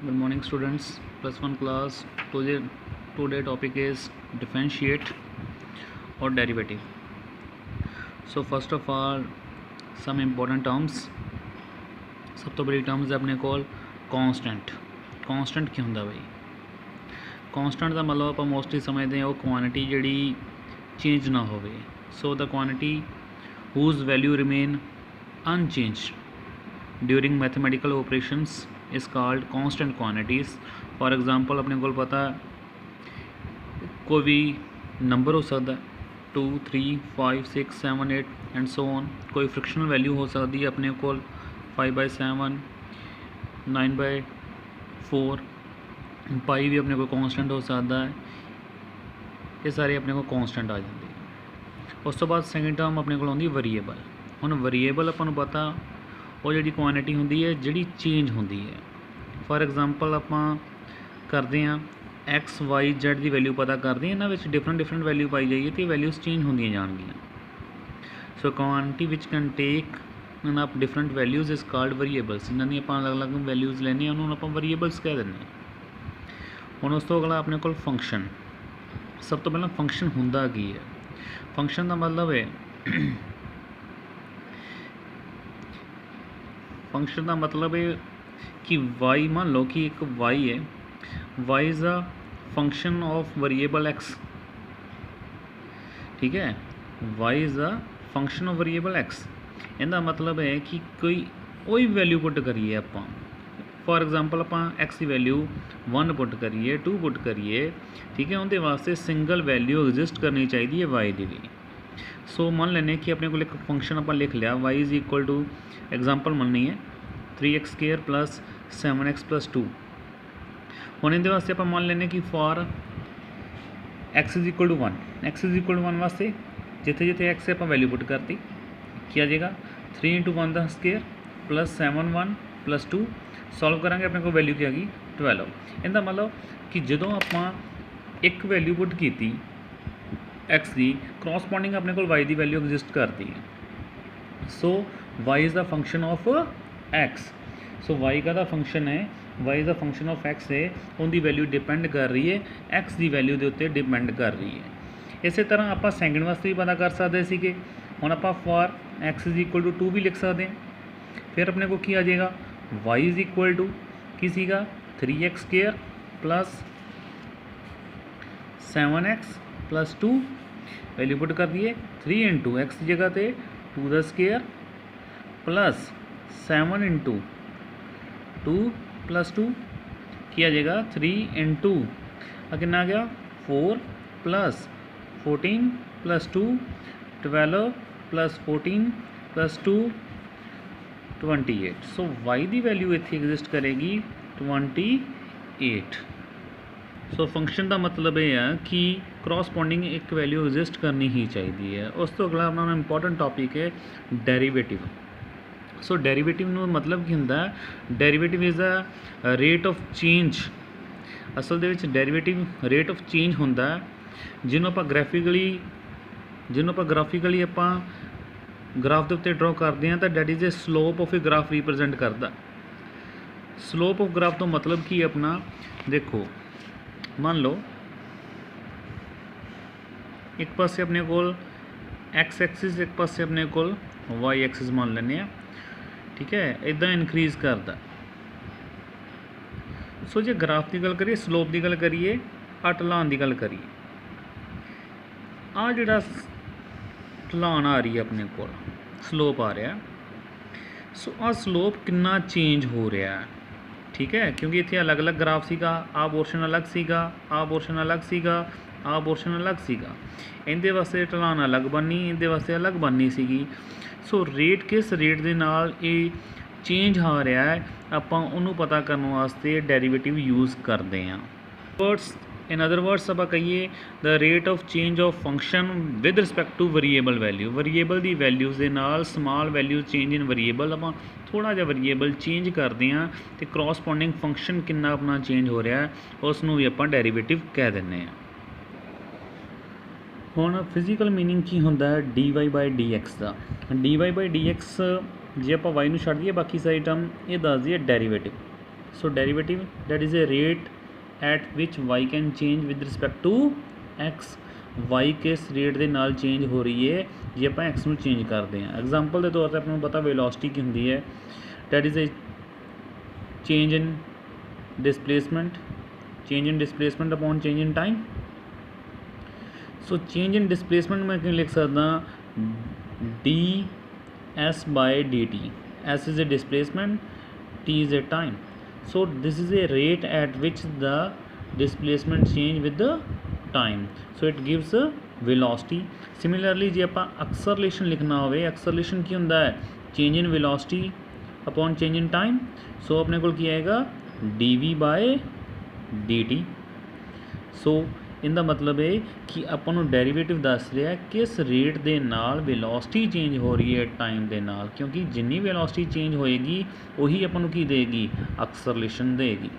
Good morning, students. +1 class. Today topic is differentiate or derivative. So first of all, some important terms. सब तो बड़ी terms है अपने कोल constant. Constant ਕੀ ਹੁੰਦਾ ਬਈ? Constant ਦਾ ਮਤਲਬ ਆਪਾਂ ਮੋਸਟਲੀ ਸਮਝਦੇ ਹਾਂ ਉਹ ਕੁਆਂਟੀਟੀ ਜਿਹੜੀ ਚੇਂਜ ਨਾ ਹੋਵੇ. So the quantity whose value remain unchanged during mathematical operations is called constant quantities. For example, अपने को पता कोई भी नंबर हो सकता है 2 3 5 6 7 8 एंड सो ऑन. कोई फ्रिक्शनल वैल्यू हो सकती है अपने को 5/7 9/4 पाई भी अपने को कॉन्स्टेंट हो सकता है. ये सारे अपने को कॉन्स्टेंट आ जाते हैं. उस तो बाद सैकेंड टर्म अपने को आती वेरीएबल. हुण वेरीएबल अपन नूं पता वो जी क्वांटिटी होंदी है जी चेंज होंदी है. फॉर एग्जाम्पल आपां करते हैं एक्स वाई जेड की वैल्यू पता करते हैं, इन्होंने डिफरेंट वैल्यू पाई जाइए तो वैल्यूज़ चेंज होंदियां जाणगियां. So quantity which can take up different values is called variables. इन्हों दी आपां अलग अलग वैल्यूज़ लैने उन्होंने आपां वेरीएबल्स कह दें. हुण उस तो अगला अपने कोल फंक्शन. सब तो पहला फंक्शन हुंदा की है? फंक्शन का मतलब है फंक्शन का मतलब है कि वाई, मान लो कि एक वाई है, Y is a function of variable X. ठीक है, Y is a function of variable X. इहदा मतलब है कि कोई वैल्यू पुट करिए आपां. फॉर एग्जाम्पल आपां एक्स की वैल्यू 1 पुट करिए, 2 पुट करिए. ठीक है, उनके वास्ते सिंगल वैल्यू एग्जिस्ट करनी चाहिए है वाई की भी. सो मान लेने कि अपने को एक फंक्शन आप लिख लिया y is equal to, example मननी है 3x² + 7x + 2. हुण इहदे वास्ते आप मान लेने कि for x is equal to 1, x is equal to 1 वास्ते जिथे जिथे x आप वैल्यू पुट करती क्या आ जाएगा 3 × 1² + 7 1 + 2. सॉल्व करांगे अपने को वैल्यू क्या आ गई 12. इहदा मतलब कि जदों आप एक वैल्यू पुट की एक्स की करॉसपोंडिंग अपने को वाई की वैल्यू एग्जिस्ट करती है. So Y is the function of X. So Y का फंक्शन है, Y is the function of X है, उनकी वैल्यू डिपेंड कर रही है एक्स की वैल्यू के उत्ते डिपेंड कर रही है. इस तरह आप सेकंड वास्ते भी पता कर सकते थे. हुण आप for x is equal to 2 भी लिख सकते हैं. फिर अपने को की आ जाएगा वाई इज़ इक्वल टू की सीगा 3x² + 7x + 2. वैल्यू पुट कर दिए 3 × x की जगह पे 2² + 7 × 2 + 2 की आ जाएगा 3 × कितना आ गया 4 + 14 + 2 12 + 14 + 2 28. सो वाई की वैल्यू इत्थे एग्जिस्ट करेगी 28. सो फंक्शन का मतलब यह है कि करॉसपोंडिंग एक वैल्यू एग्जिस्ट करनी ही चाहिए है. उस तो अगला अपना इंपॉर्टेंट टॉपिक है डेरीवेटिव. सो डेरीवेटिव में मतलब की होंदा है, derivative is a rate of change. असल दे विच डेरीवेटिव रेट ऑफ चेंज होंदा है जिन्हों आप ग्राफिकली आपां ग्राफ के उत्ते ड्रॉ करते हैं तो that is a slope of a graph represent करता. स्लोप ऑफ ग्राफ तो मतलब कि अपना देखो, मान लो एक पासे अपने को एक्स एक्सिस, एक पासे अपने को वाई एक्सिस मान लें. ठीक है, इदा इनक्रीज करता. सो जो ग्राफ की गल करिए, स्लोप की गल करिए, ढलान की गल करिए, आ जिहड़ा ढलान आ रही है अपने को स्लोप आ रहा. सो आ स्लोप कितना चेंज हो रहा है. ठीक है, क्योंकि इतने अलग अलग ग्राफ सीगा, आ पोर्शन अलग सीगा, आ पोर्शन अलग सीगा, आ पोर्शन अलग सीगा. इहदे वास्ते ढलान अलग बननी, इहदे वास्ते अलग बननी सीगी. सो रेट किस रेट के नाल ये चेंज आ रहा है आपां उहनूं पता करने वास्ते डेरीवेटिव यूज़ करते हैं. वर्ड्स इन अदर वर्ड्स आप कहिए the rate of change of function with respect to variable value. Variable की वैल्यूज़ के नाल small value change in variable आप थोड़ा जिहा वेरीएबल चेंज करते हैं तो करॉसपोंडिंग फंक्शन कितना अपना चेंज हो रहा है उसनूं भी आप डेरीवेटिव कह दें. हुण फिजिकल मीनिंग की होंदा है dy/dx का. dy/dx जे आप वाई नूं छड्ड दईए बाकी सारी टर्म ये दस दी है derivative. So derivative that is a rate at which y can change with respect to x. Y किस रेट ਦੇ ਨਾਲ ਚੇਂਜ ਹੋ ਰਹੀ ਹੈ ਜੇ ਆਪਾਂ ਐਕਸ ਨੂੰ ਚੇਂਜ ਕਰਦੇ ਹਾਂ। ਐਗਜ਼ਾਮਪਲ ਦੇ ਤੌਰ 'ਤੇ ਆਪਾਂ ਨੂੰ ਪਤਾ ਵੈਲੋਸਿਟੀ ਕੀ ਹੁੰਦੀ ਹੈ, that is a change in displacement, change in displacement upon change in time. So change in displacement मैं क्यों लिख सकता D S by D T. S is a displacement, T is a time. So this is a rate at which the displacement change with the time. So it gives velocity. Similarly जे आप acceleration लिखना हो, acceleration की होंदा है change in velocity upon change in time. So अपने को की आएगा D by D T. So इनका मतलब है कि अपन नूं डेरीवेटिव दस रहा किस रेट के नाल वेलोसिटी चेंज हो रही है टाइम के नाल, क्योंकि जिन्नी वेलोसिटी चेंज होएगी वही अपन नूं की देगी, एक्सलरेशन देगी।